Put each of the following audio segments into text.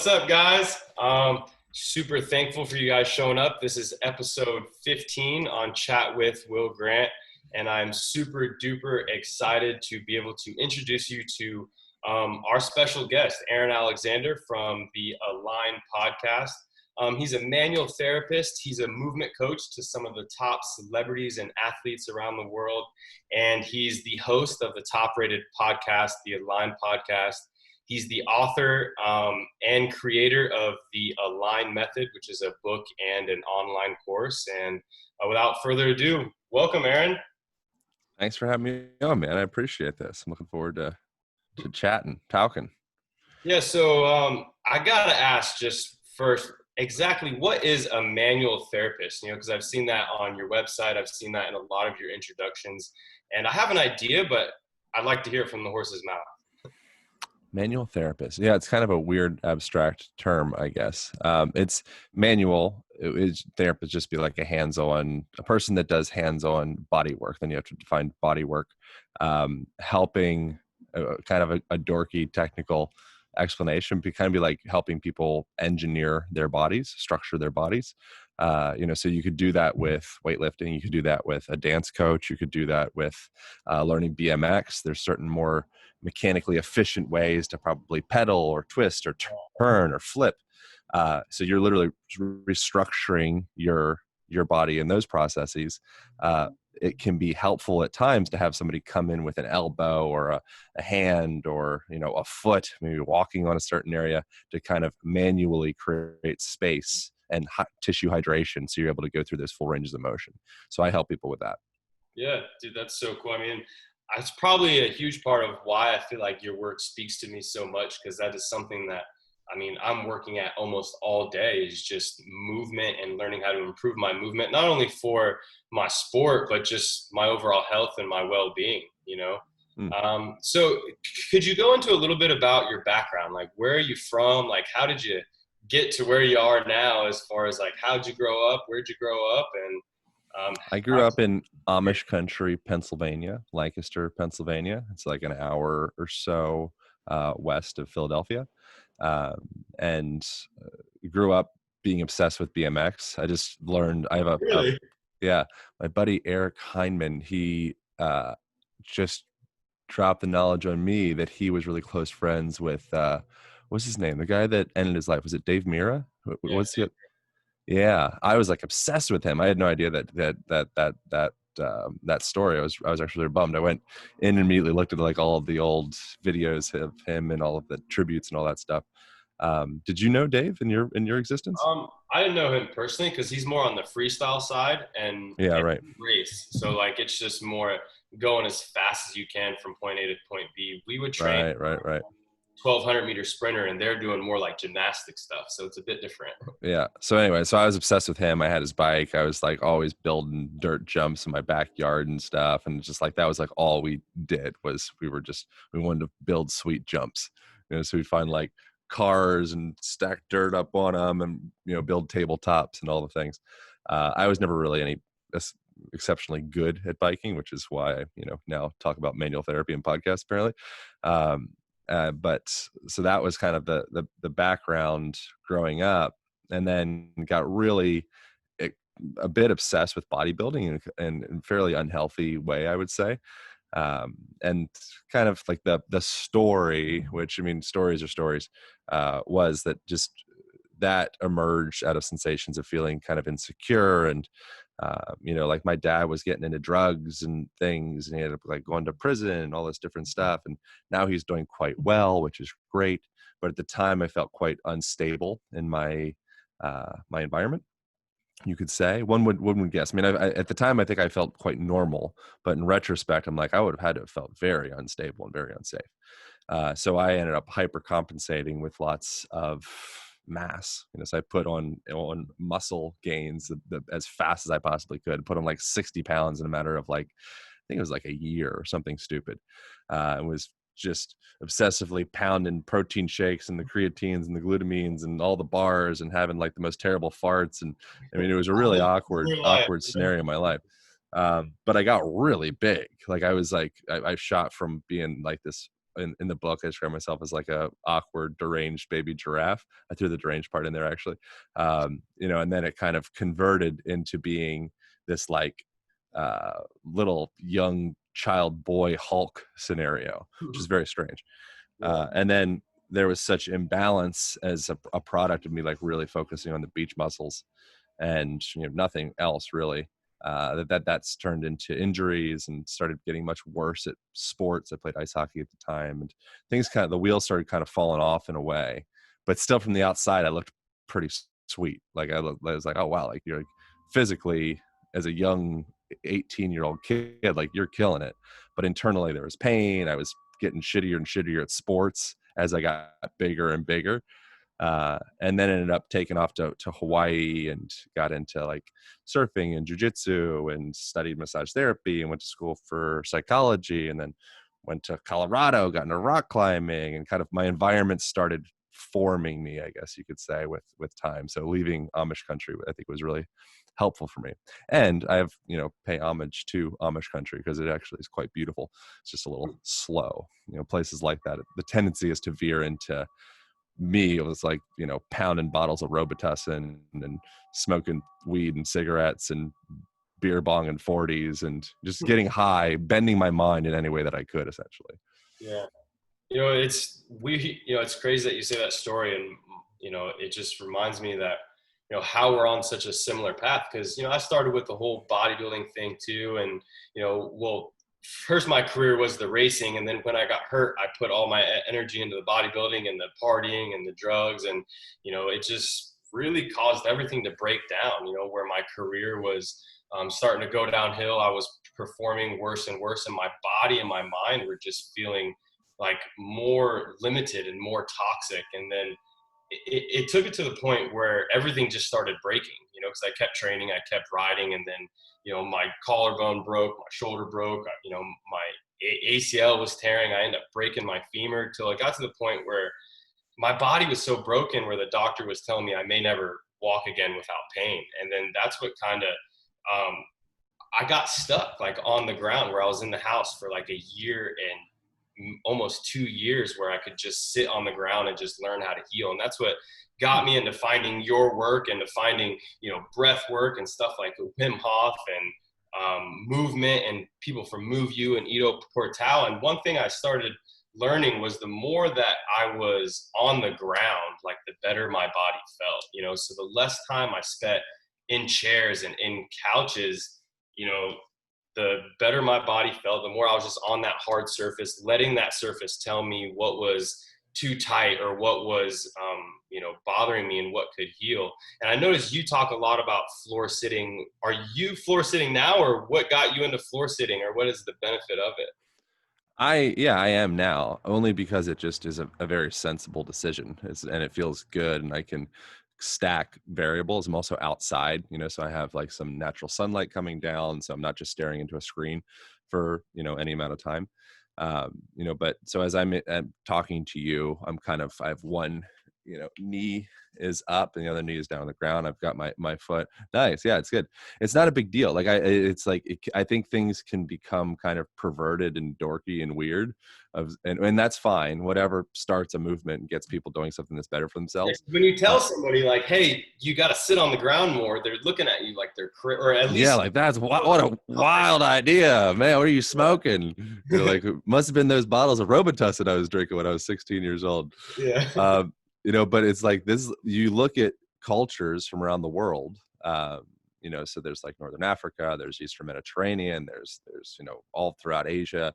What's up, guys? Super thankful for you guys showing up. This is episode 15 on Chat with Will Grant, and I'm super duper excited to be able to introduce you to our special guest, Aaron Alexander from the Align podcast. He's a manual therapist. He's a movement coach to some of the top celebrities and athletes around the world, and he's the host of the top-rated podcast, the Align podcast. He's the author and creator of the Align Method, which is a book and an online course. And without further ado, welcome, Aaron. Thanks for having me on, man. I appreciate this. I'm looking forward to chatting, talking. Yeah, so I got to ask just first, exactly what is a manual therapist? You know, because I've seen that on your website. I've seen that in a lot of your introductions. And I have an idea, but I'd like to hear it from the horse's mouth. Manual therapist. Yeah, it's kind of a weird abstract term, I guess. It's manual. Therapist just be like a person that does hands-on body work. Then you have to define body work. Helping, kind of a dorky technical explanation, kind of be like helping people engineer their bodies, structure their bodies. So you could do that with weightlifting. You could do that with a dance coach. You could do that with learning BMX. There's certain more mechanically efficient ways to probably pedal or twist or turn or flip. So you're literally restructuring your body in those processes. It can be helpful at times to have somebody come in with an elbow or a hand or, a foot, maybe walking on a certain area to kind of manually create space and tissue hydration. So you're able to go through those full ranges of motion. So I help people with that. Yeah, dude, that's so cool. I mean, it's probably a huge part of why I feel like your work speaks to me so much, because that is something that, I'm working at almost all day, is just movement and learning how to improve my movement, not only for my sport, but just my overall health and my well-being, So could you go into a little bit about your background? Like, where are you from? Like, how did you get to where you are now, as far as like, how'd you grow up? Where'd you grow up? And I grew up in Amish country, Pennsylvania, Lancaster, Pennsylvania. It's like an hour or so west of Philadelphia. And grew up being obsessed with BMX. I just learned, I have my buddy Eric Heinman, he just dropped the knowledge on me that he was really close friends with, what's his name? The guy that ended his life. Was it Dave Mira? What's the Yeah, I was like obsessed with him. I had no idea that story. I was actually bummed. I went in and immediately looked at like all of the old videos of him and all of the tributes and all that stuff. Did you know Dave in your existence? I didn't know him personally, because he's more on the freestyle side and right. race. So like, it's just more going as fast as you can from point A to point B. We would train Right. 1,200 meter sprinter, and they're doing more like gymnastic stuff. So it's a bit different. Yeah. So anyway, I was obsessed with him. I had his bike. I was like always building dirt jumps in my backyard and stuff. And just like, that was like all we did was we wanted to build sweet jumps. So we'd find like cars and stack dirt up on them and, build tabletops and all the things. I was never really any exceptionally good at biking, which is why I, now talk about manual therapy and podcasts apparently. But so that was kind of the background growing up, and then got really a bit obsessed with bodybuilding in a fairly unhealthy way, I would say. And kind of like the story, which stories are stories, was that just that emerged out of sensations of feeling kind of insecure and like my dad was getting into drugs and things, and he ended up like going to prison and all this different stuff. And now he's doing quite well, which is great. But at the time I felt quite unstable in my environment, you could say. One would guess. At the time I think I felt quite normal, but in retrospect, I'm like, I would have had to have felt very unstable and very unsafe. So I ended up hypercompensating with lots of mass. So I put on muscle gains as fast as I possibly could. Put on like 60 pounds in a matter of like, I think it was like a year or something stupid. And was just obsessively pounding protein shakes and the creatines and the glutamines and all the bars and having like the most terrible farts. And it was a really awkward scenario in my life. But I got really big. Like I was like, I shot from being like this in the book, I describe myself as like a awkward, deranged baby giraffe. I threw the deranged part in there actually. And then it kind of converted into being this like little young child boy Hulk scenario, which is very strange. Yeah. And then there was such imbalance as a product of me like really focusing on the beach muscles and nothing else really. That's turned into injuries and started getting much worse at sports. I played ice hockey at the time, and things the wheels started kind of falling off in a way. But still, from the outside, I looked pretty sweet. Like I was like, oh wow, like you're like physically as a young 18-year-old kid, like you're killing it. But internally, there was pain. I was getting shittier and shittier at sports as I got bigger and bigger. And then ended up taking off to Hawaii and got into like surfing and jujitsu and studied massage therapy and went to school for psychology, and then went to Colorado, got into rock climbing, and kind of my environment started forming me, I guess you could say, with time. So leaving Amish country, I think, was really helpful for me. And I have, pay homage to Amish country because it actually is quite beautiful. It's just a little slow. Places like that, the tendency is to veer into me. It was like, pounding bottles of Robitussin and smoking weed and cigarettes and beer bong and 40s and just getting high, bending my mind in any way that I could, essentially. Yeah. It's crazy that you say that story, and it just reminds me that how we're on such a similar path, because I started with the whole bodybuilding thing too, and well, first my career was the racing, and then when I got hurt, I put all my energy into the bodybuilding and the partying and the drugs, and it just really caused everything to break down. Where my career was starting to go downhill, I was performing worse and worse, and my body and my mind were just feeling like more limited and more toxic. And then it took it to the point where everything just started breaking, because I kept training, I kept riding, and then my collarbone broke, my shoulder broke, my ACL was tearing, I ended up breaking my femur, till it got to the point where my body was so broken where the doctor was telling me I may never walk again without pain. And then that's what kind of I got stuck like on the ground, where I was in the house for like a year and almost 2 years, where I could just sit on the ground and just learn how to heal. And that's what got me into finding your work and to finding, breath work and stuff like Wim Hof and movement and people from Move You and Ido Portal. And one thing I started learning was the more that I was on the ground, like the better my body felt, so the less time I spent in chairs and in couches, the better my body felt, the more I was just on that hard surface, letting that surface tell me what was too tight or what was, bothering me and what could heal. And I noticed you talk a lot about floor sitting. Are you floor sitting now, or what got you into floor sitting, or what is the benefit of it? I am now, only because it just is a very sensible decision, and it feels good, and I can stack variables. I'm also outside, so I have like some natural sunlight coming down, so I'm not just staring into a screen for any amount of time. But so as I'm talking to you, I have one knee is up and the other knee is down on the ground. I've got my foot. Nice. Yeah, it's good. It's not a big deal. Like I think things can become kind of perverted and dorky and weird and that's fine. Whatever starts a movement and gets people doing something that's better for Yeah, themselves. when you tell somebody like, hey, you got to sit on the ground more, they're looking at you like or at Yeah, least like that's what a wild idea, man. What are you smoking? You're like, must have been those bottles of Robitussin I was drinking when I was 16 years old. yeah. But it's like this, you look at cultures from around the world, so there's like Northern Africa, there's Eastern Mediterranean, there's all throughout Asia,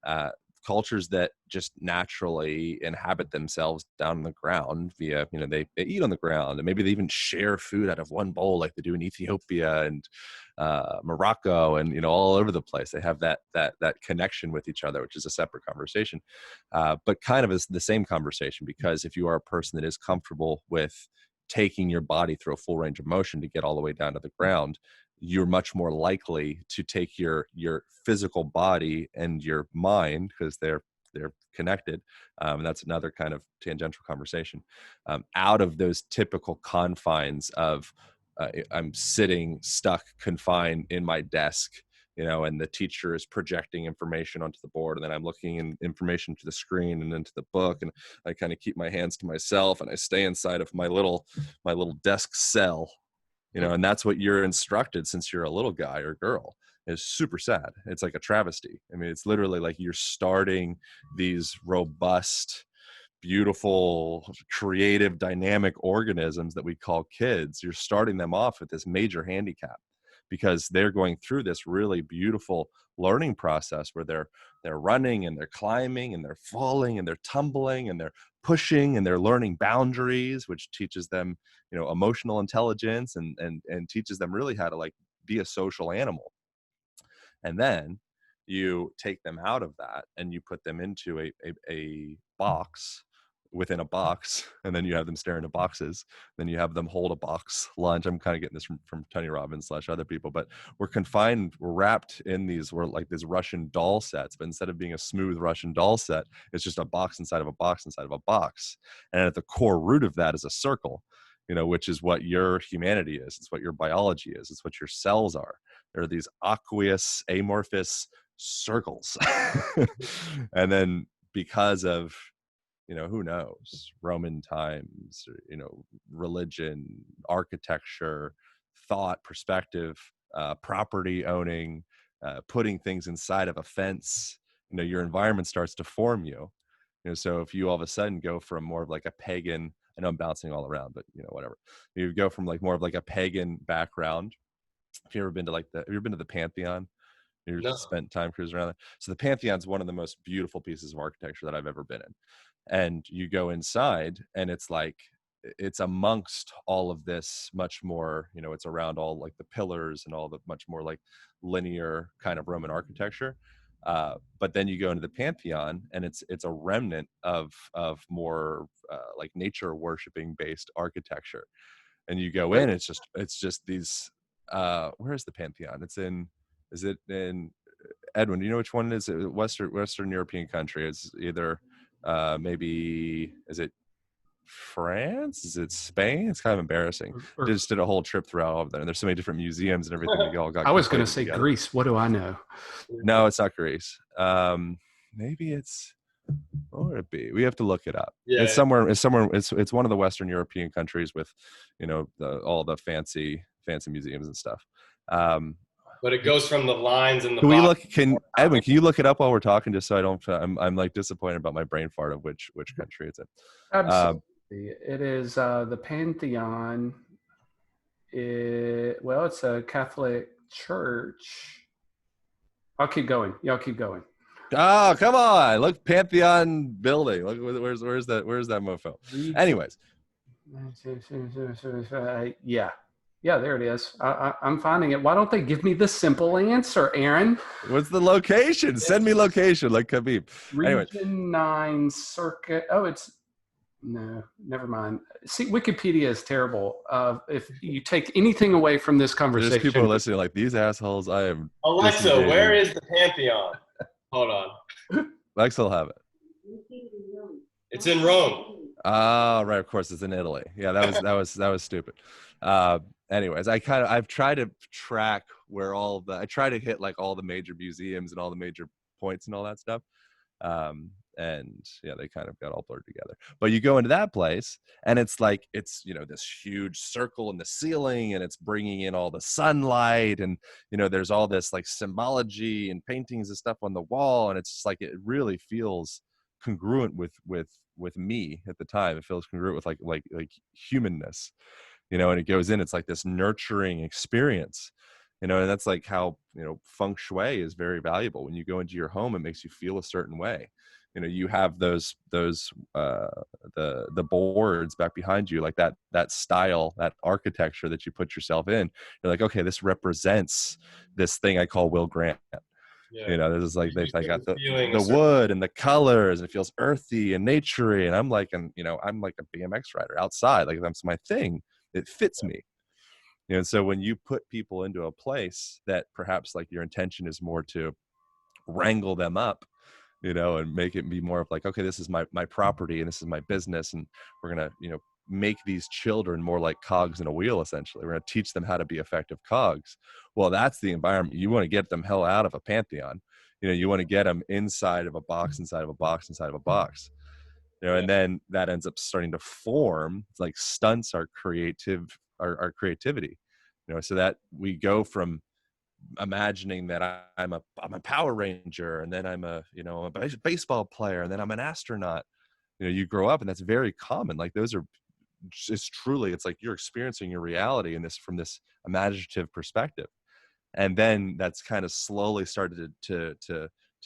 uh, cultures that just naturally inhabit themselves down on the ground via, they eat on the ground, and maybe they even share food out of one bowl like they do in Ethiopia and Morocco, and all over the place. They have that connection with each other, which is a separate conversation, but kind of is the same conversation, because if you are a person that is comfortable with taking your body through a full range of motion to get all the way down to the ground, you're much more likely to take your physical body and your mind, because they're connected. And that's another kind of tangential conversation, out of those typical confines of I'm sitting stuck, confined in my desk, and the teacher is projecting information onto the board, and then I'm looking in information to the screen and into the book, and I kind of keep my hands to myself, and I stay inside of my little desk cell, and that's what you're instructed since you're a little guy or girl. Is super sad. It's like a travesty. I mean, it's literally like you're starting these robust, beautiful, creative, dynamic organisms that we call kids. You're starting them off with this major handicap because they're going through this really beautiful learning process where they're running and they're climbing and they're falling and they're tumbling and they're pushing and they're learning boundaries, which teaches them, emotional intelligence and teaches them really how to like be a social animal. And then you take them out of that and you put them into a box within a box, and then you have them stare into boxes. Then you have them hold a box lunch. I'm kind of getting this from Tony Robbins / other people, but we're wrapped in we're like these Russian doll sets, but instead of being a smooth Russian doll set, it's just a box inside of a box inside of a box. And at the core root of that is a circle, which is what your humanity is. It's what your biology is. It's what your cells are. There are these aqueous, amorphous circles. And then because of, who knows, Roman times, religion, architecture, thought, perspective, property owning, putting things inside of a fence, your environment starts to form you. So if you all of a sudden go from more of like a pagan, I know I'm bouncing all around, but whatever. You go from like more of like a pagan background. Have you ever been to the Pantheon? You No. spent time cruising around there. So the Pantheon is one of the most beautiful pieces of architecture that I've ever been in. And you go inside and it's like, it's amongst all of this much more, it's around all like the pillars and all the much more like linear kind of Roman architecture. But then you go into the Pantheon and it's a remnant of more like nature worshiping based architecture. And you go in, it's just these, where is the Pantheon? Is it in Edwin? Do you know which one it is? Western European country. It's either maybe, is it France? Is it Spain? It's kind of embarrassing. They just did a whole trip throughout all of them. And there's so many different museums and everything that all got. I was going to say together. Greece. What do I know? No, it's not Greece. Maybe it's. What would it be? We have to look it up. Yeah, it's somewhere. It's one of the Western European countries with, all the fancy museums and stuff. But it goes from the lines and the. Can we look? Edwin? Can you look it up while we're talking, just so I don't? I'm like disappointed about my brain fart of which country it's in. Absolutely, it is the Pantheon. It's a Catholic church. I'll keep going. Y'all keep going. Oh, come on! Look, Pantheon building. Look, where's that mofo? Anyways, yeah, there it is. I'm finding it. Why don't they give me the simple answer, Aaron? What's the location? Send me location, like Khabib. Region 9 circuit. Oh, it's no. Never mind. See, Wikipedia is terrible. If you take anything away from this conversation, there's people listening like these assholes. I am. Alexa, where is the Pantheon? Hold on. Alexa will have it. It's in Rome. Ah, right. Of course, it's in Italy. Yeah, that was stupid. Anyways, I've tried to track where I try to hit like all the major museums and all the major points and all that stuff. And yeah, they kind of got all blurred together. But you go into that place and it's like, it's, this huge circle in the ceiling and it's bringing in all the sunlight and, there's all this like symbology and paintings and stuff on the wall. And it's just like, it really feels congruent with me at the time. It feels congruent with like humanness, and it goes in, it's like this nurturing experience, and that's like how, feng shui is very valuable. When you go into your home, it makes you feel a certain way. You have those the boards back behind you, like that style, that architecture that you put yourself in. You're like, okay, this represents this thing I call Will Grant. Yeah. This is like I got the wood and the colors, and it feels earthy and naturey, and I'm like a BMX rider outside, like that's my thing. It fits me. So when you put people into a place that perhaps like your intention is more to wrangle them up, and make it be more of like, okay, this is my property and this is my business, and we're gonna make these children more like cogs in a wheel. Essentially, we're going to teach them how to be effective cogs. Well, that's the environment you want to get them hell out of a Pantheon. You want to get them inside of a box, inside of a box, inside of a box. And then that ends up starting to form, like, stunts our creativity. So that we go from imagining that I'm a Power Ranger, and then I'm a baseball player, and then I'm an astronaut. You grow up, and that's very common. Like, those are it's like you're experiencing your reality in this, from this imaginative perspective, and then that's kind of slowly started to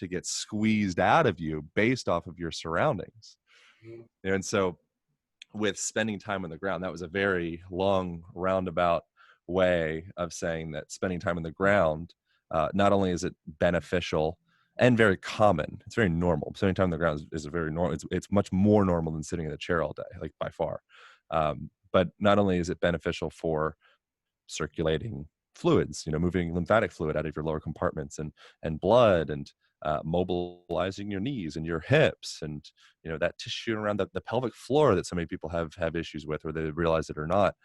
get squeezed out of you based off of your surroundings. And so with spending time on the ground, that was a very long roundabout way of saying that spending time on the ground, not only is it beneficial and very common, it's very normal. Spending time on the ground is a very normal. It's much more normal than sitting in a chair all day, like, by far. But not only is it beneficial for circulating fluids, moving lymphatic fluid out of your lower compartments, and blood, and mobilizing your knees and your hips, and that tissue around the pelvic floor that so many people have issues with, whether they realize it or not.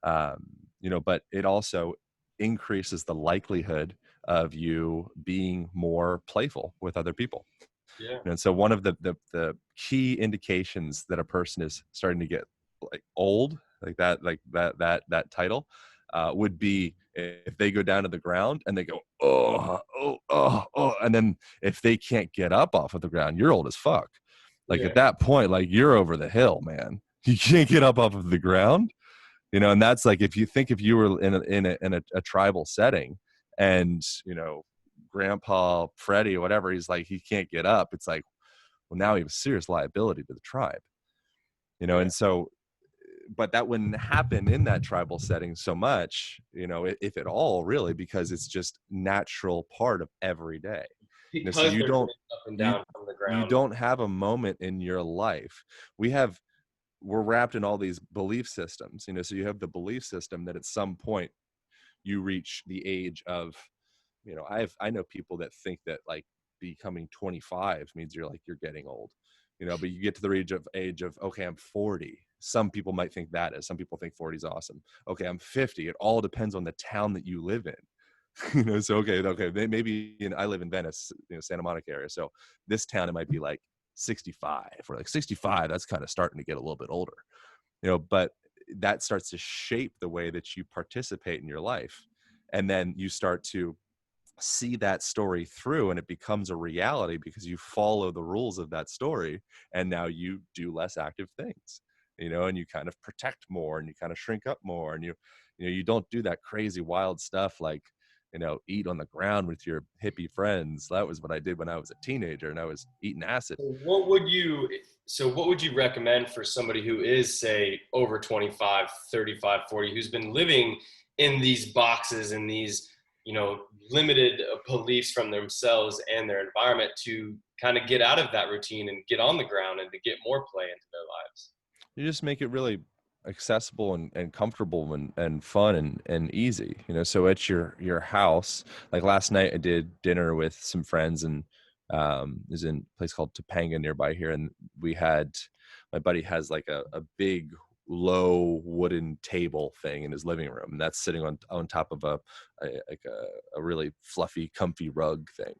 But it also increases the likelihood of you being more playful with other people. Yeah. And so one of the key indications that a person is starting to get, like, old, like that title, would be if they go down to the ground and they go, oh, and then if they can't get up off of the ground, you're old as fuck. Like, at that point, like, you're over the hill, man. You can't get up off of the ground, and that's like, if you were in a tribal setting, and Grandpa Freddie or whatever, he's like, he can't get up. It's like, well, now he has serious liability to the tribe, and so, but that wouldn't happen in that tribal setting so much, if at all, really, because it's just natural part of every day. Because so you don't up and down from the ground. You don't have a moment in your life. We're wrapped in all these belief systems, so you have the belief system that at some point you reach the age of, I know people that think that, like, becoming 25 means you're getting old, but you get to the age of, okay, I'm 40. Some people might think that is. Some people think 40 is awesome. Okay, I'm 50. It all depends on the town that you live in. So okay, maybe I live in Venice, Santa Monica area. So this town, it might be like 65, or like 65. That's kind of starting to get a little bit older, but that starts to shape the way that you participate in your life, and then you start to see that story through, and it becomes a reality because you follow the rules of that story, and now you do less active things, and you kind of protect more, and you kind of shrink up more, and you don't do that crazy wild stuff like, eat on the ground with your hippie friends. That was what I did when I was a teenager, and I was eating acid. What would you recommend for somebody who is, say, over 25, 35, 40, who's been living in these boxes and these, limited beliefs from themselves and their environment, to kind of get out of that routine and get on the ground and to get more play into their lives? You just make it really accessible and comfortable and fun and easy, so at your house. Like, last night I did dinner with some friends, and is in a place called Topanga nearby here, and my buddy has like a big low wooden table thing in his living room, and that's sitting on top of a really fluffy, comfy rug thing.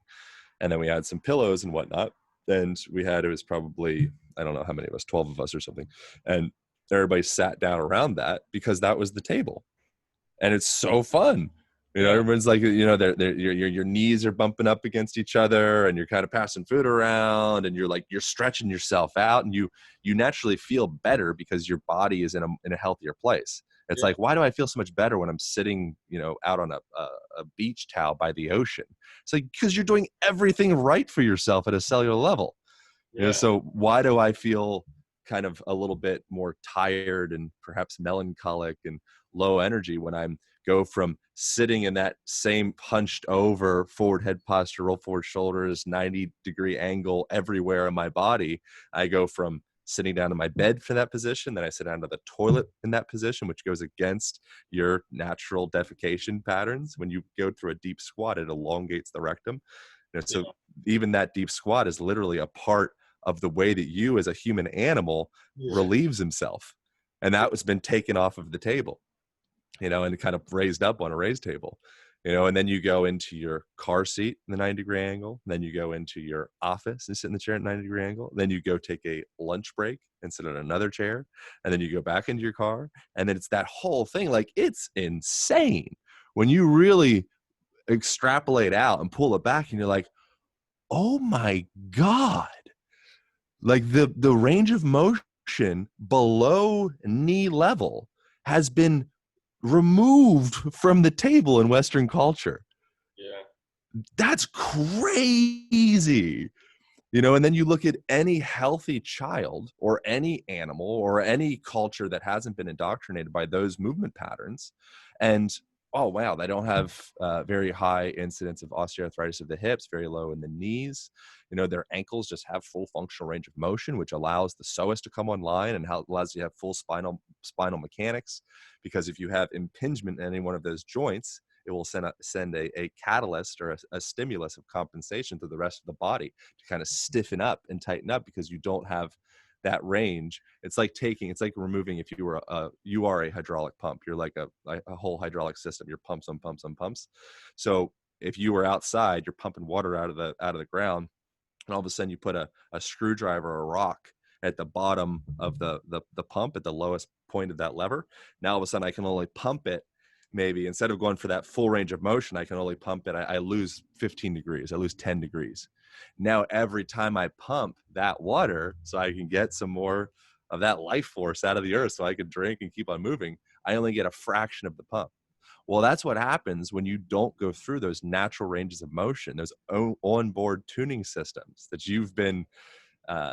And then we had some pillows and whatnot, and it was probably, I don't know how many of us, 12 of us or something, and everybody sat down around that because that was the table. And it's so fun. Everyone's like, your knees are bumping up against each other, and you're kind of passing food around, and you're stretching yourself out, and you naturally feel better because your body is in a healthier place. It's like, why do I feel so much better when I'm sitting, out on a beach towel by the ocean? It's like, because you're doing everything right for yourself at a cellular level. So why do I feel kind of a little bit more tired and perhaps melancholic and low energy when I'm go from sitting in that same hunched over forward head posture, roll forward shoulders, 90-degree angle everywhere in my body? I go from sitting down in my bed for that position, then I sit down to the toilet in that position, which goes against your natural defecation patterns. When you go through a deep squat, it elongates the rectum. So even that deep squat is literally a part of the way that you as a human animal relieves himself. And that was been taken off of the table, and kind of raised up on a raised table, and then you go into your car seat in the 90-degree angle. Then you go into your office and sit in the chair at 90-degree angle. Then you go take a lunch break and sit in another chair. And then you go back into your car. And then it's that whole thing. Like, it's insane when you really extrapolate out and pull it back and you're like, oh my God, like the range of motion below knee level has been removed from the table in Western culture. Yeah. That's crazy. And then you look at any healthy child or any animal or any culture that hasn't been indoctrinated by those movement patterns, and oh wow, they don't have very high incidence of osteoarthritis of the hips, very low in the knees. Their ankles just have full functional range of motion, which allows the psoas to come online and allows you to have full spinal mechanics. Because if you have impingement in any one of those joints, it will send a catalyst or a stimulus of compensation to the rest of the body to kind of stiffen up and tighten up, because you don't have that range. It's like removing, if you are a hydraulic pump, you're like a whole hydraulic system. You're pumps on pumps on pumps. So if you were outside, you're pumping water out of the ground, and all of a sudden you put a screwdriver or a rock at the bottom of the pump at the lowest point of that lever. Now all of a sudden I can only pump it. Maybe instead of going for that full range of motion, I can only pump it. I lose 15 degrees. I lose 10 degrees. Now, every time I pump that water, so I can get some more of that life force out of the earth so I can drink and keep on moving, I only get a fraction of the pump. Well, that's what happens when you don't go through those natural ranges of motion, those onboard tuning systems that you've been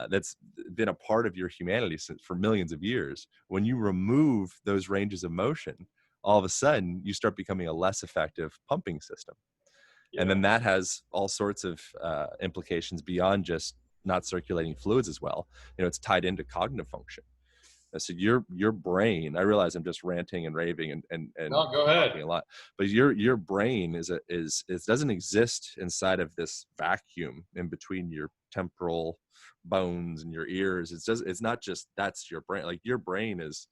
that's been a part of your humanity for millions of years. When you remove those ranges of motion, all of a sudden you start becoming a less effective pumping system. Yeah. And then that has all sorts of implications beyond just not circulating fluids as well. It's tied into cognitive function. So your brain, I realize I'm just ranting and raving and no, go ahead. Talking a lot, but your brain is it doesn't exist inside of this vacuum in between your temporal bones and your ears. It's not just that's your brain. Like, your brain is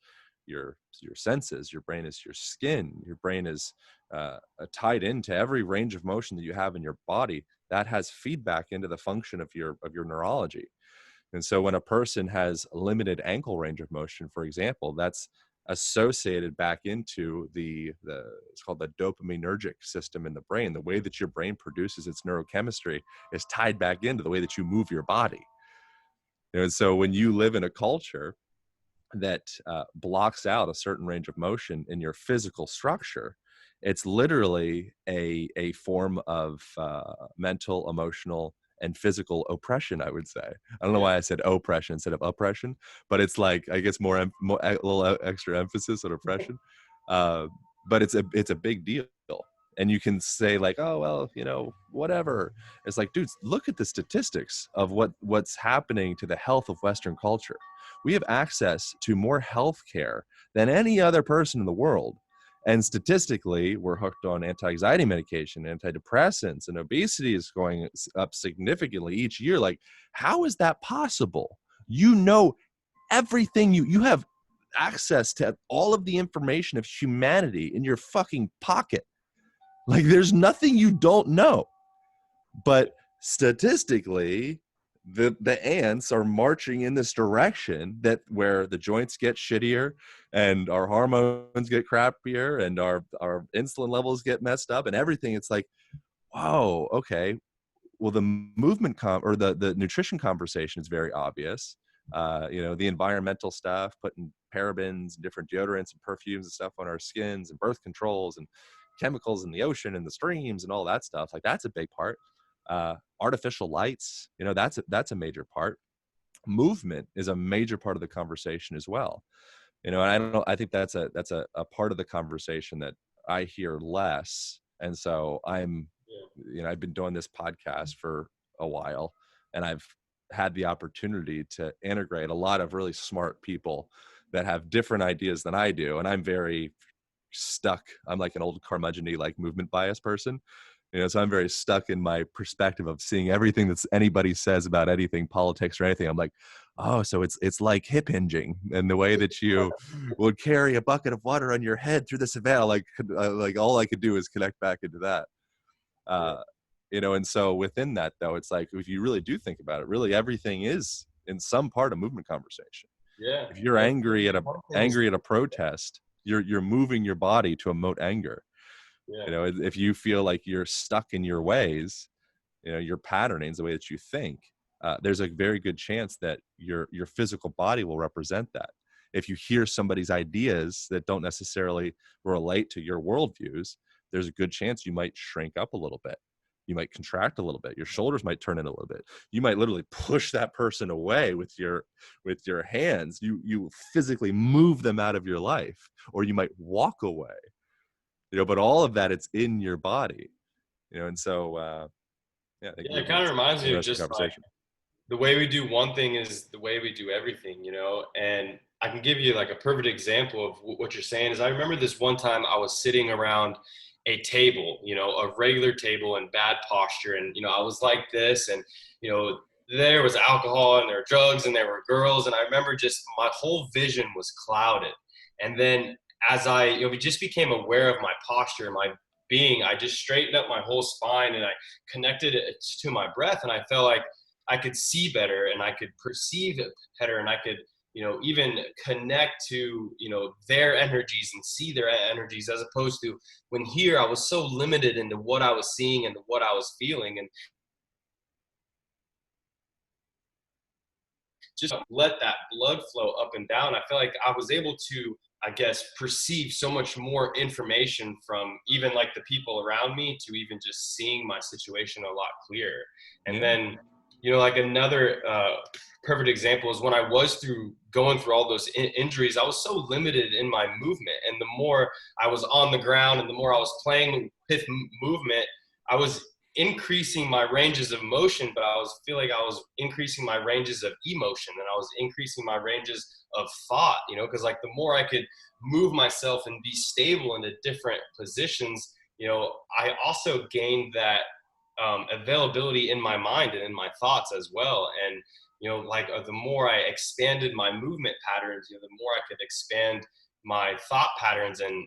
your senses, your brain is your skin, your brain is tied into every range of motion that you have in your body that has feedback into the function of your neurology. And so when a person has limited ankle range of motion, for example, that's associated back into it's called the dopaminergic system in the brain. The way that your brain produces its neurochemistry is tied back into the way that you move your body. And so when you live in a culture that blocks out a certain range of motion in your physical structure, it's literally a form of mental, emotional, and physical oppression, I would say. I don't know why I said oppression instead of oppression, but it's like, I guess more a little extra emphasis on oppression. But it's a big deal. And you can say like, oh, well, whatever. It's like, dudes, look at the statistics of what's happening to the health of Western culture. We have access to more health care than any other person in the world. And statistically, we're hooked on anti-anxiety medication, antidepressants, and obesity is going up significantly each year. Like, how is that possible? Everything you have access to all of the information of humanity in your fucking pocket. Like, there's nothing you don't know. But statistically, the ants are marching in this direction where the joints get shittier and our hormones get crappier and our insulin levels get messed up and everything. It's like, wow, okay. Well, the movement or the nutrition conversation is very obvious. The environmental stuff, putting parabens and different deodorants and perfumes and stuff on our skins, and birth controls and chemicals in the ocean and the streams and all that stuff. Like, that's a big part. Artificial lights, that's a major part. Movement is a major part of the conversation as well. And I think that's a part of the conversation that I hear less. And so I've been doing this podcast for a while, and I've had the opportunity to integrate a lot of really smart people that have different ideas than I do. And I'm very stuck. I'm like an old curmudgeon-y, like movement bias person. So I'm very stuck in my perspective of seeing everything that anybody says about anything, politics or anything. I'm like, oh, so it's like hip hinging, and the way that you would carry a bucket of water on your head through the savannah, like all I could do is connect back into that. Yeah. And so within that, though, it's like, if you really do think about it, really everything is in some part a movement conversation. Yeah. If you're angry at a protest, you're moving your body to emote anger. Yeah. If you feel like you're stuck in your ways, your patternings, the way that you think, there's a very good chance that your physical body will represent that. If you hear somebody's ideas that don't necessarily relate to your worldviews, there's a good chance you might shrink up a little bit. You might contract a little bit. Your shoulders might turn in a little bit. You might literally push that person away with your hands. You physically move them out of your life, or you might walk away. But all of that, it's in your body. And so yeah, I think Yeah, it kind of reminds me of just like conversation. the way we do one thing is the way we do everything, and I can give you like a perfect example of what you're saying is I remember this one time I was sitting around a table, a regular table in bad posture. And, I was like this and, there was alcohol and there were drugs and there were girls. And I remember just my whole vision was clouded. And then as I, we just became aware of my posture, my being, I just straightened up my whole spine and I connected it to my breath. And I felt like I could see better and I could perceive it better and I could, even connect to, their energies and see their energies, as opposed to when here I was so limited into what I was seeing and what I was feeling. And just let that blood flow up and down. I feel like I was able to, I guess, perceive so much more information from even like the people around me to even just seeing my situation a lot clearer. And then, like another perfect example is when I was going through all those injuries, I was so limited in my movement. And the more I was on the ground and the more I was playing with movement, I was increasing my ranges of motion, but I feel like I was increasing my ranges of emotion and I was increasing my ranges of thought, because like the more I could move myself and be stable into different positions, I also gained that availability in my mind and in my thoughts as well. And, like the more I expanded my movement patterns, the more I could expand my thought patterns and,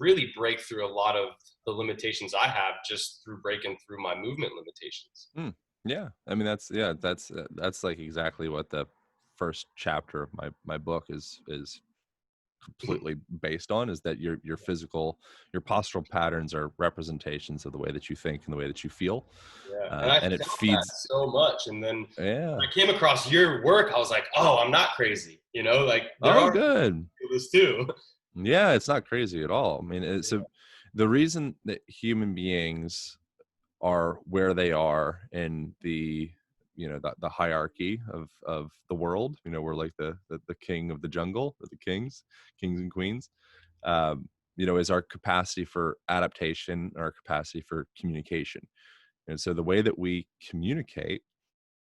really break through a lot of the limitations I have just through breaking through my movement limitations. Yeah. I mean, that's like exactly what the first chapter of my book is completely based on, is that your physical, your postural patterns are representations of the way that you think and the way that you feel. Yeah. And I and it felt feeds that so much. And then yeah. when I came across your work, I was like, oh, I'm not crazy. Like there are good. this too. Yeah, it's not crazy at all. I mean, so the reason that human beings are where they are in the the hierarchy of the world, we're like the king of the jungle, or the kings and queens, is our capacity for adaptation, our capacity for communication. And so the way that we communicate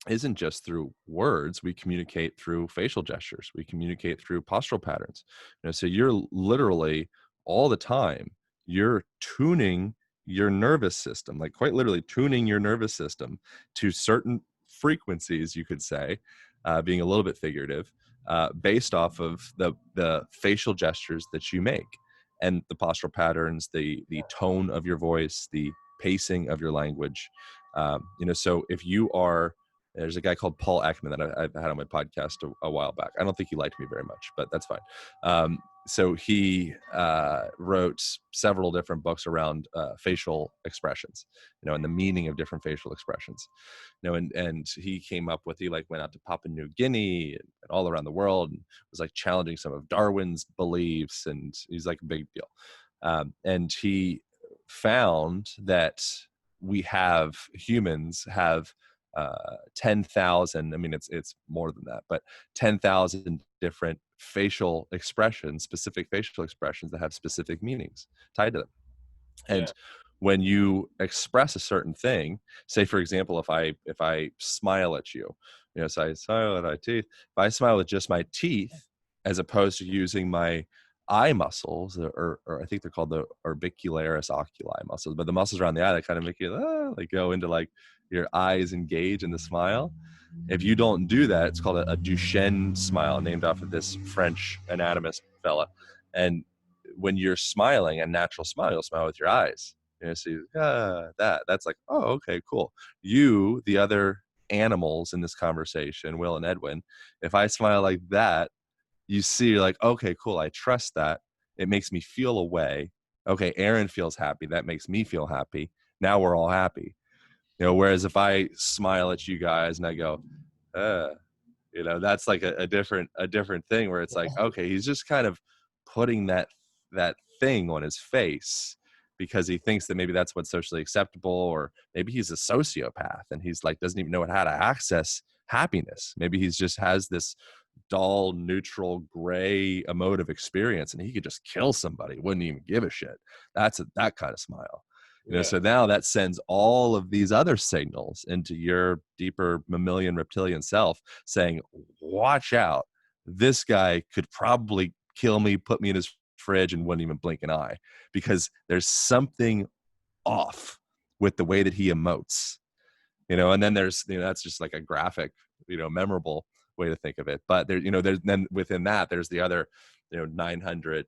isn't just through words. We communicate through facial gestures. We communicate through postural patterns. So you're literally all the time, you're tuning your nervous system, like quite literally tuning your nervous system to certain frequencies, you could say, being a little bit figurative, based off of the facial gestures that you make and the postural patterns, the tone of your voice, the pacing of your language. So if you are, there's a guy called Paul Ekman that I've had on my podcast a while back. I don't think he liked me very much, but that's fine. So he wrote several different books around facial expressions, and the meaning of different facial expressions. And he came up with, he like went out to Papua New Guinea and all around the world and was like challenging some of Darwin's beliefs, and he's like a big deal. And he found that humans have 10,000, I mean, it's more than that, but 10,000 different facial expressions, specific facial expressions that have specific meanings tied to them. And when you express a certain thing, say, for example, if I smile at you, so I smile at my teeth. If I smile at just my teeth, as opposed to using my eye muscles, or I think they're called the orbicularis oculi muscles, but the muscles around the eye that kind of make you like go into like your eyes engage in the smile. If you don't do that, it's called a Duchenne smile, named after this French anatomist fella. And when you're smiling, a natural smile, you'll smile with your eyes. So that's like, oh, okay, cool. You, the other animals in this conversation, Will and Edwin, if I smile like that, you see, you're like, okay, cool. I trust that. It makes me feel a way. Okay, Aaron feels happy. That makes me feel happy. Now we're all happy. Whereas if I smile at you guys and I go, uh, that's like a different thing where it's like, okay, he's just kind of putting that thing on his face because he thinks that maybe that's what's socially acceptable, or maybe he's a sociopath and he's like doesn't even know how to access happiness. Maybe he's just has this dull, neutral, gray emotive experience and he could just kill somebody, wouldn't even give a shit. That's that kind of smile. So now that sends all of these other signals into your deeper mammalian reptilian self saying, watch out, this guy could probably kill me, put me in his fridge and wouldn't even blink an eye, because there's something off with the way that he emotes. And then there's, that's just like a graphic, memorable way to think of it. But there's then within that, there's the other, 900,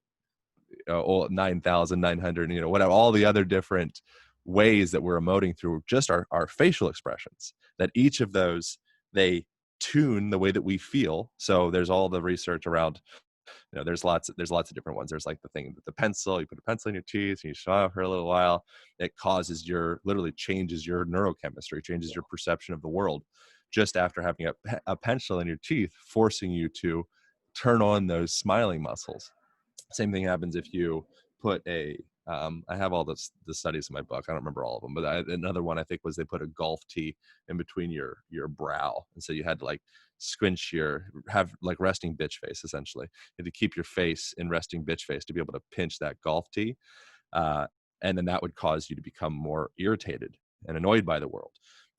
9,900, whatever, all the other different ways that we're emoting through just our facial expressions, that each of those, they tune the way that we feel. So there's all the research around, there's lots of different ones. There's like the thing with the pencil, you put a pencil in your teeth and you smile for a little while, it causes literally changes your neurochemistry, changes your perception of the world just after having a pencil in your teeth, forcing you to turn on those smiling muscles. Same thing happens if you put I have all the studies in my book. I don't remember all of them, but another one I think was they put a golf tee in between your brow. And so you had to like squinch have like resting bitch face, essentially. You had to keep your face in resting bitch face to be able to pinch that golf tee. And then that would cause you to become more irritated and annoyed by the world.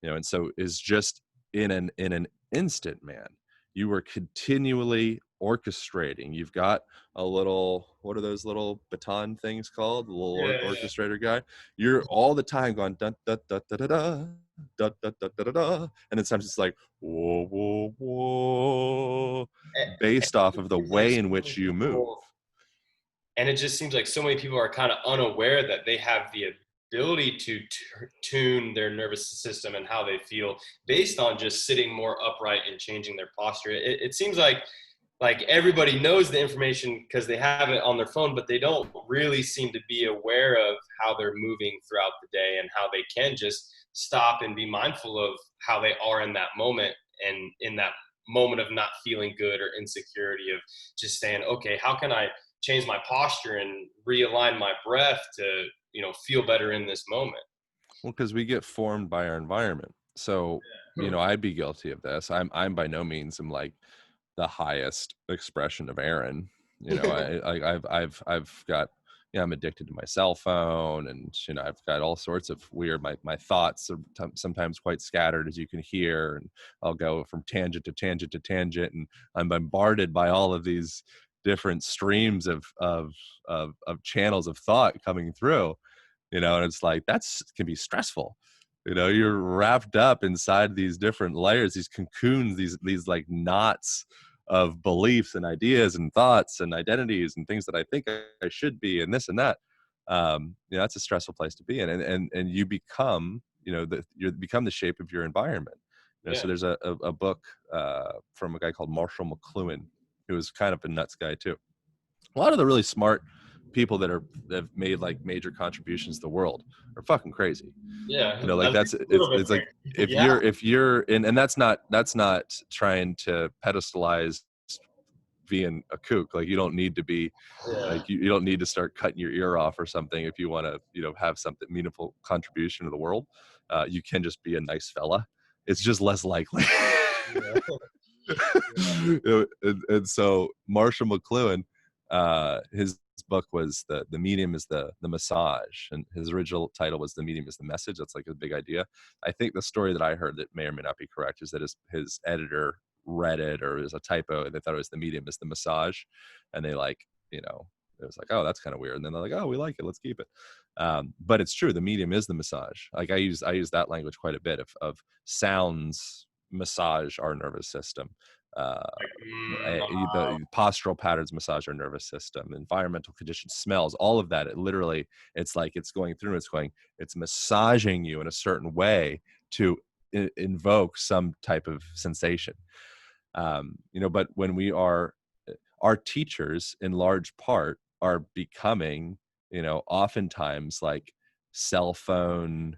And so is just in an instant, man, you were continually orchestrating. You've got a little, what are those little baton things called? The little orchestrator guy. You're all the time going da da da da da da da da da da da, and then sometimes it's like whoa whoa whoa, based off of the way in which you move. And it just seems like so many people are kind of unaware that they have the ability to tune their nervous system and how they feel based on just sitting more upright and changing their posture. It seems like everybody knows the information because they have it on their phone, but they don't really seem to be aware of how they're moving throughout the day and how they can just stop and be mindful of how they are in that moment, and in that moment of not feeling good or insecurity, of just saying, okay, how can I change my posture and realign my breath to, feel better in this moment? Well, because we get formed by our environment. So, I'd be guilty of this. I'm by no means am like the highest expression of Aaron. I've got, I'm addicted to my cell phone, and I've got all sorts of weird. My thoughts are sometimes quite scattered, as you can hear, and I'll go from tangent to tangent to tangent, and I'm bombarded by all of these different streams of channels of thought coming through. And it's like can be stressful. You're wrapped up inside these different layers, these cocoons, these like knots of beliefs and ideas and thoughts and identities and things that I think I should be, and this and that. That's a stressful place to be in, and you become, you become the shape of your environment. So there's a book from a guy called Marshall McLuhan, who was kind of a nuts guy too. A lot of the really smart people that have made like major contributions to the world are fucking crazy. Like it's like if you're and that's not trying to pedestalize being a kook. Like you don't need to be like you don't need to start cutting your ear off or something if you want to have something meaningful contribution to the world. You can just be a nice fella. It's just less likely. And so Marshall McLuhan, his book was the medium is the massage, and his original title was The Medium is the Message. That's like a big idea. I think the story that I heard that may or may not be correct is that his editor read it, or it was a typo, and they thought it was The Medium is the Massage, and they It was like, oh, that's kind of weird. And then they're like, oh, we like it, let's keep it. But it's true, the medium is the massage. Like I use that language quite a bit of sounds massage our nervous system. uh the postural patterns massage our nervous system, environmental conditions, smells, all of that. It literally, it's like it's going through, it's massaging you in a certain way to invoke some type of sensation. But when we are, our teachers in large part are becoming, oftentimes like cell phone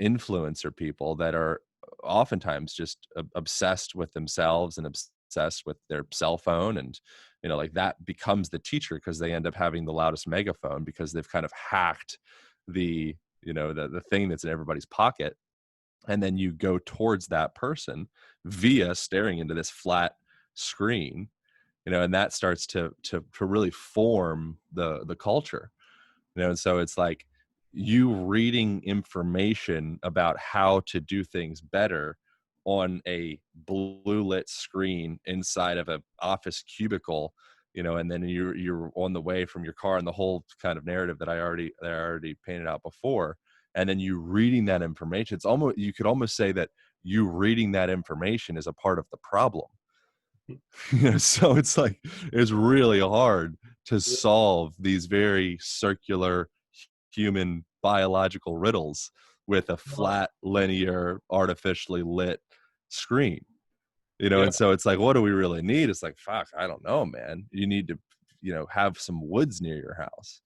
influencer people that are oftentimes just obsessed with themselves and obsessed with their cell phone. And like that becomes the teacher, because they end up having the loudest megaphone, because they've kind of hacked the the thing that's in everybody's pocket. And then you go towards that person via staring into this flat screen, and that starts to really form the culture. And so it's like you reading information about how to do things better on a blue lit screen inside of a office cubicle, and then you're on the way from your car, and the whole kind of narrative that I already painted out before. And then you reading that information, it's almost, you could almost say that you reading that information is a part of the problem. So it's like, it's really hard to solve these very circular human biological riddles with a flat, linear, artificially lit screen. Yeah. And so it's like, what do we really need? It's like, fuck, I don't know, man. You need to, have some woods near your house,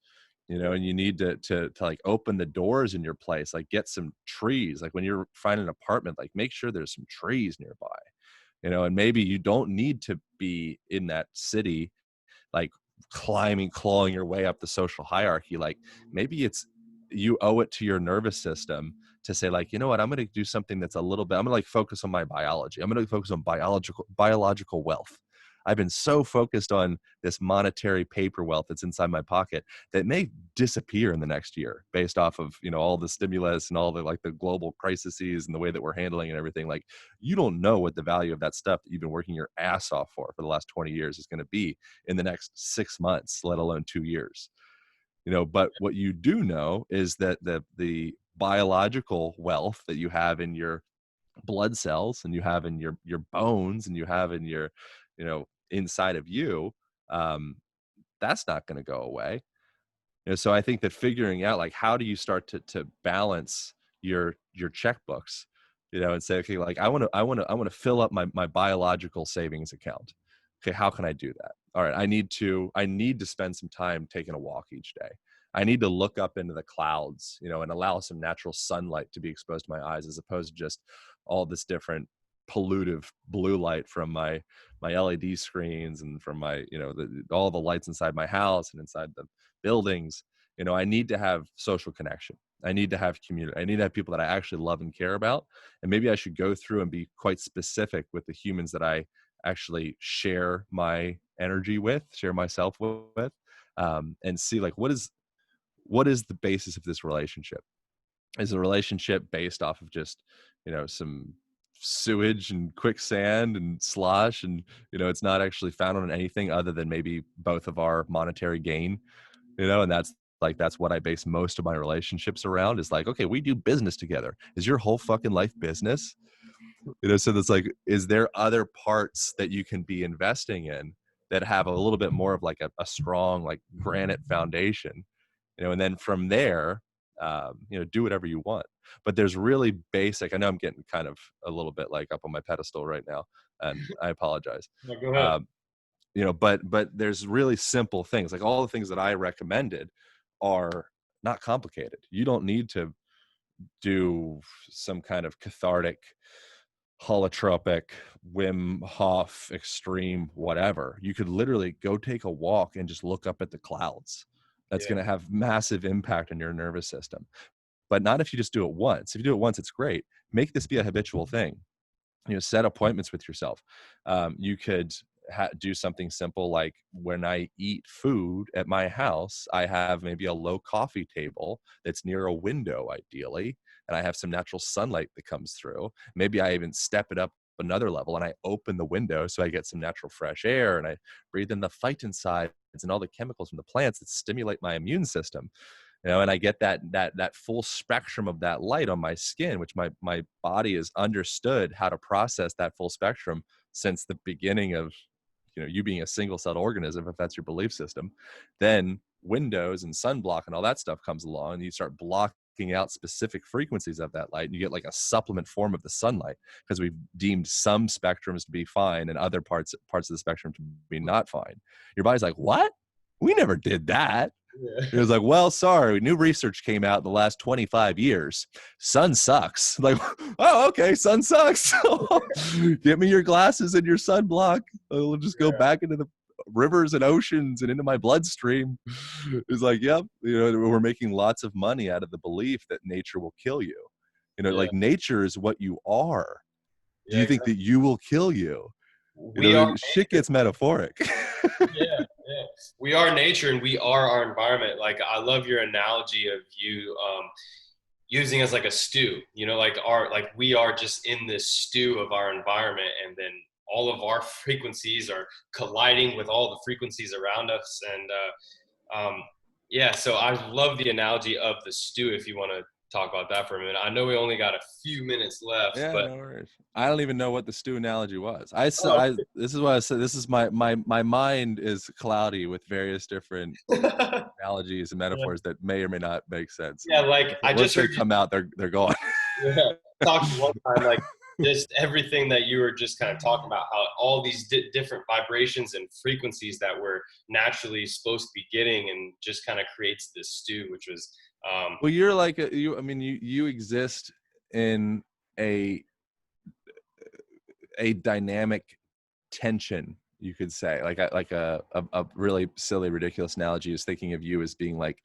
and you need to like open the doors in your place, like get some trees. Like when you're finding an apartment, like make sure there's some trees nearby, and maybe you don't need to be in that city, like clawing your way up the social hierarchy. Like maybe it's, you owe it to your nervous system to say, like, you know what, I'm going to do something that's a little bit, I'm going to like focus on my biology. I'm going to focus on biological wealth. I've been so focused on this monetary paper wealth that's inside my pocket that may disappear in the next year based off of, all the stimulus and all the like the global crises and the way that we're handling and everything. Like, you don't know what the value of that stuff that you've been working your ass off for the last 20 years is going to be in the next 6 months, let alone 2 years. But what you do know is that the biological wealth that you have in your blood cells, and you have in your bones, and you have in your, inside of you, that's not going to go away. So I think that figuring out, like, how do you start to balance your checkbooks, and say, okay, like I want to fill up my biological savings account. Okay, how can I do that? All right, I need to spend some time taking a walk each day. I need to look up into the clouds, and allow some natural sunlight to be exposed to my eyes, as opposed to just all this different pollutive blue light from my LED screens and from my, all the lights inside my house and inside the buildings. I need to have social connection. I need to have community. I need to have people that I actually love and care about. And maybe I should go through and be quite specific with the humans that I actually share my energy with, share myself with, and see, like, what is the basis of this relationship? Is a relationship based off of just, some sewage and quicksand and slosh, and it's not actually founded on anything other than maybe both of our monetary gain, and that's what I base most of my relationships around, is like, okay, we do business together. Is your whole fucking life business? So that's like, is there other parts that you can be investing in that have a little bit more of like a strong, like, granite foundation, and then from there, do whatever you want. But there's really basic, I know I'm getting kind of a little bit like up on my pedestal right now, and I apologize. No, go ahead. But there's really simple things, like all the things that I recommended are not complicated. You don't need to do some kind of cathartic, holotropic, Wim Hof, extreme, whatever. You could literally go take a walk and just look up at the clouds. That's going to have massive impact on your nervous system. But not if you just do it once. If you do it once, it's great. Make this be a habitual thing. Set appointments with yourself. You could do something simple, like when I eat food at my house, I have maybe a low coffee table that's near a window, ideally, and I have some natural sunlight that comes through. Maybe I even step it up another level and I open the window so I get some natural fresh air and I breathe in the phytoncide and all the chemicals from the plants that stimulate my immune system. And I get that full spectrum of that light on my skin, which my body has understood how to process that full spectrum since the beginning of, you being a single-celled organism, if that's your belief system. Then windows and sunblock and all that stuff comes along, and you start blocking out specific frequencies of that light, and you get like a supplement form of the sunlight, because we've deemed some spectrums to be fine and other parts of the spectrum to be not fine. Your body's like, what? We never did that. Yeah. It was like, well, sorry, new research came out in the last 25 years. Sun sucks. Like, oh, okay, sun sucks. Get me your glasses and your sunblock. We'll just go back into the rivers and oceans and into my bloodstream. It's like, yep, we're making lots of money out of the belief that nature will kill you. Like nature is what you are. Do you think that you will kill you? Shit gets metaphoric. Yeah. We are nature, and we are our environment. Like, I love your analogy of you using us like a stew. Like we are just in this stew of our environment, and then all of our frequencies are colliding with all the frequencies around us. And so I love the analogy of the stew. If you want to talk about that for a minute. I know we only got a few minutes left. Yeah, but no worries. I don't even know what the stew analogy was. This is what I said. This is my mind is cloudy with various different analogies and metaphors that may or may not make sense. Yeah, like I just heard come out, they're gone. Yeah, talked one time, like just everything that you were just kind of talking about, how all these different vibrations and frequencies that we're naturally supposed to be getting, and just kind of creates this stew, which was well, you're like you exist in a dynamic tension, you could say. Like a really silly, ridiculous analogy is thinking of you as being like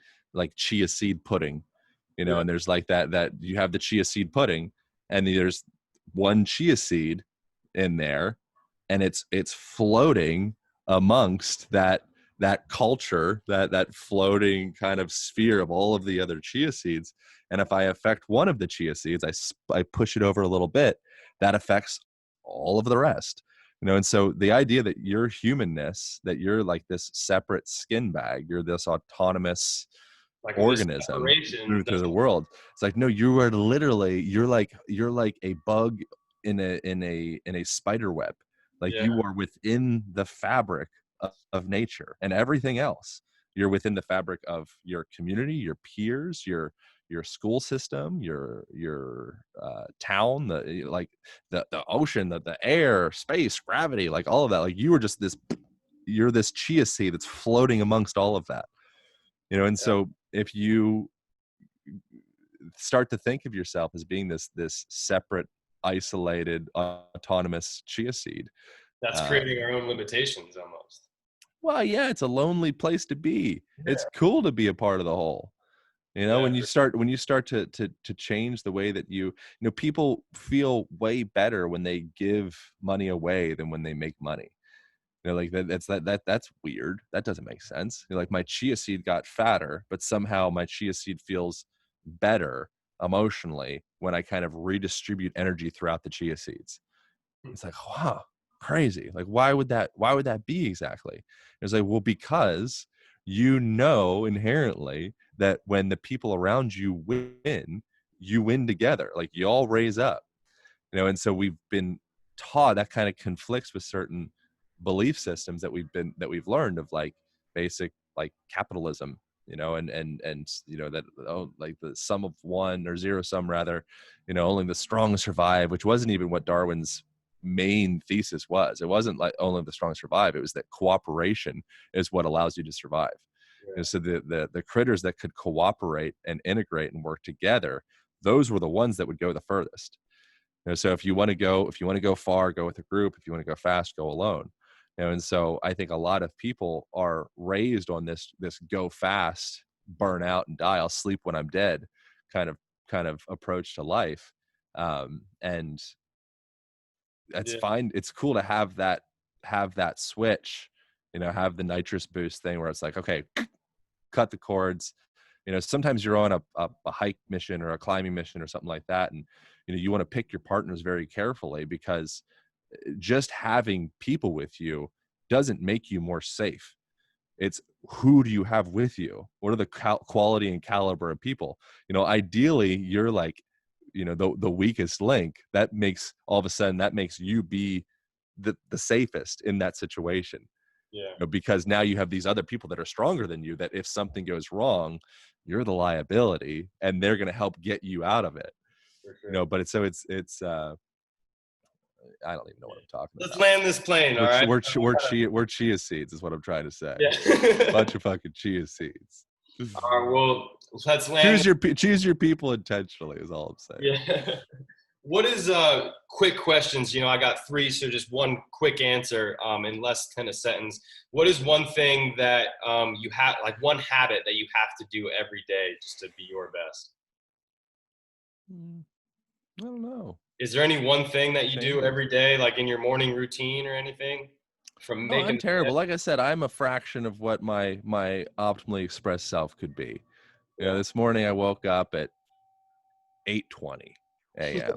chia seed pudding, and there's like that you have the chia seed pudding, and there's one chia seed in there, and it's floating amongst that culture, that floating kind of sphere of all of the other chia seeds. And if I affect one of the chia seeds, I push it over a little bit, that affects all of the rest. And so the idea that your humanness, that you're like this separate skin bag, you're this autonomous organism moving through the world. It's like, no, you are literally, you're like a bug in a spider web. Like you are within the fabric of nature, and everything else. You're within the fabric of your community, your peers, your school system, your town, the ocean, the air, space, gravity, like all of that. Like you are just you're this chia seed that's floating amongst all of that. And so if you start to think of yourself as being this separate, isolated, autonomous chia seed, that's creating our own limitations almost. Well, yeah, it's a lonely place to be. Yeah. It's cool to be a part of the whole. When you start to change the way that people feel way better when they give money away than when they make money. Like that's weird. That doesn't make sense. Like my chia seed got fatter, but somehow my chia seed feels better emotionally when I kind of redistribute energy throughout the chia seeds. It's like, wow, crazy. Like, why would that be exactly? It's like, well, because inherently that when the people around you win together. Like you all raise up, and so we've been taught that kind of conflicts with certain belief systems that we've learned of, like basic, like capitalism, and that, like the sum of one, or zero sum rather, only the strong survive, which wasn't even what Darwin's main thesis was. It wasn't like only the strong survive. It was that cooperation is what allows you to survive. And so the critters that could cooperate and integrate and work together, those were the ones that would go the furthest. So if you want to go far, go with a group. If you want to go fast, go alone. And so I think a lot of people are raised on this go fast, burn out and die, I'll sleep when I'm dead kind of approach to life. And that's fine. It's cool to have that switch, have the nitrous boost thing where it's like, okay, cut the cords. Sometimes you're on a hike mission or a climbing mission or something like that, and you want to pick your partners very carefully, because just having people with you doesn't make you more safe. It's who do you have with you? What are the quality and caliber of people? You know, ideally you're like, you know, the weakest link. That makes all of a sudden that makes you be the safest in that situation. Yeah. You know, because now you have these other people that are stronger than you, that if something goes wrong, you're the liability and they're going to help get you out of it. For sure. You know, but I don't even know what I'm talking Let's about. land this plane, all right? We're chia seeds is what I'm trying to say. Yeah. Bunch of fucking chia seeds. All right, well, let's land. Choose your people intentionally is all I'm saying. Yeah. What is quick questions? You know, I got 3, so just one quick answer in less than a sentence. What is one thing that you have, like one habit that you have to do every day just to be your best? I don't know. Is there any one thing that you do every day, like in your morning routine or anything? From making I'm terrible. Like I said, I'm a fraction of what my optimally expressed self could be. You know, this morning I woke up at 8:20 a.m.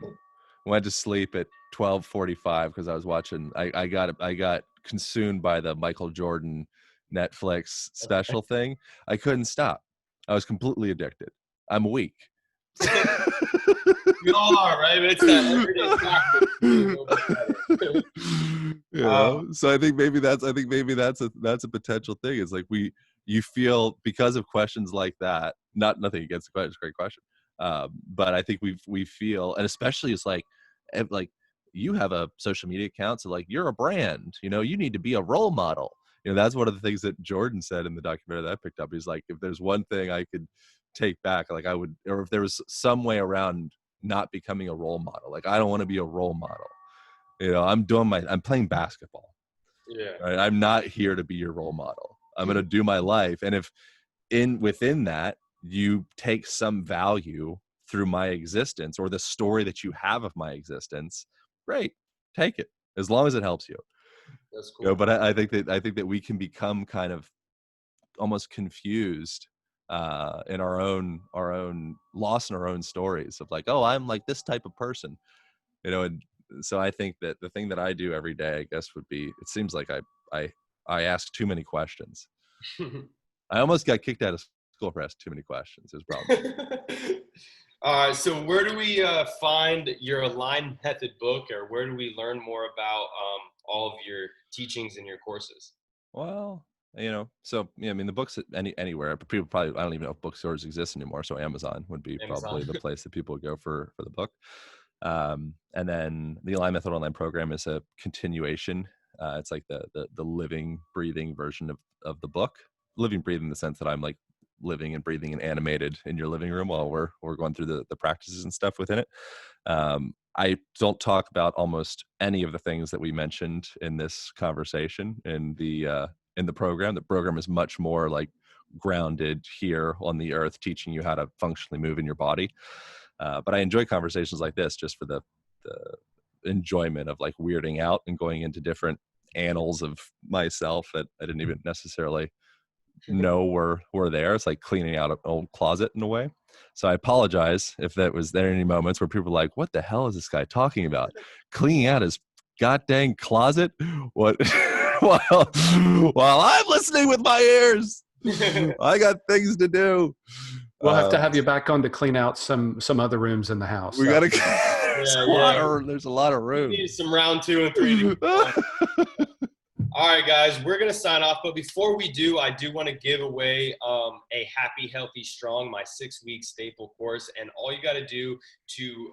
Went to sleep at 12:45 because I was watching. I got consumed by the Michael Jordan Netflix special thing. I couldn't stop. I was completely addicted. I'm weak. We all are, right? It's that everyday practice. You know, so I think maybe that's a potential thing. It's like you feel because of questions like that. Nothing against the question. It's a great question. But I think we feel, and especially it's like you have a social media account, so like you're a brand. You know, you need to be a role model. You know, that's one of the things that Jordan said in the documentary that I picked up. He's like, if there's one thing I could take back, like I would, or if there was some way around not becoming a role model, like I don't want to be a role model. You know, I'm playing basketball. Yeah. Right? I'm not here to be your role model. I'm going to do my life. And if within that, you take some value through my existence or the story that you have of my existence, great, take it as long as it helps you. That's cool. You know, but I think that we can become kind of almost confused in our own lost in our own stories of like, oh, I'm like this type of person, you know. And so I think that the thing that I do every day, I guess, would be, it seems like I ask too many questions. I almost got kicked out of school for asking too many questions. Is probably. All right. So where do we find your Align Method book, or where do we learn more about all of your teachings and your courses? Well, you know, so yeah, I mean, the books anywhere. But people probably, I don't even know if bookstores exist anymore. So Amazon would be probably the place that people would go for the book. And then the Align Method online program is a continuation. It's like the living, breathing version of the book. Living, breathing in the sense that I'm like living and breathing and animated in your living room while we're going through the practices and stuff within it. I don't talk about almost any of the things that we mentioned in this conversation in the program. The program is much more like grounded here on the earth, teaching you how to functionally move in your body. But I enjoy conversations like this just for the enjoyment of like weirding out and going into different annals of myself that I didn't even necessarily know were there. It's like cleaning out an old closet in a way. So I apologize if that was there any moments where people were like, what the hell is this guy talking about? Cleaning out his goddamn closet? What? while I'm listening with my ears. I got things to do. We'll have to have you back on to clean out some other rooms in the house. We got to. There's a lot of room. We need some round 2 and 3. All right, guys, we're going to sign off. But before we do, I do want to give away a Happy, Healthy, Strong, my 6-week staple course. And all you got to do to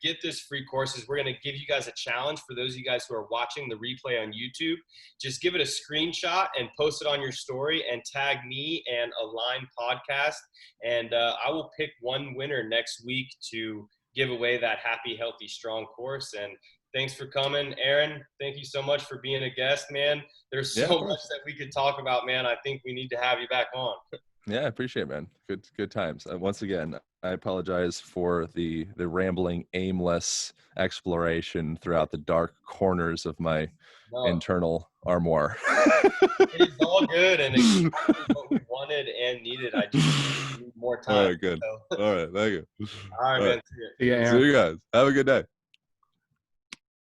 get this free course is we're going to give you guys a challenge for those of you guys who are watching the replay on YouTube. Just give it a screenshot and post it on your story and tag me and Align Podcast. And I will pick one winner next week to give away that Happy, Healthy, Strong course. And thanks for coming, Aaron. Thank you so much for being a guest, man. There's so much that we could talk about, man. I think we need to have you back on. Yeah, I appreciate it, man. Good times. Once again, I apologize for the rambling, aimless exploration throughout the dark corners of my internal armoire. It's all good, and it's exactly what we wanted and needed. I just need more time. All right, good. So. All right, thank you. All right, man. See you, Aaron. See you guys. Have a good day.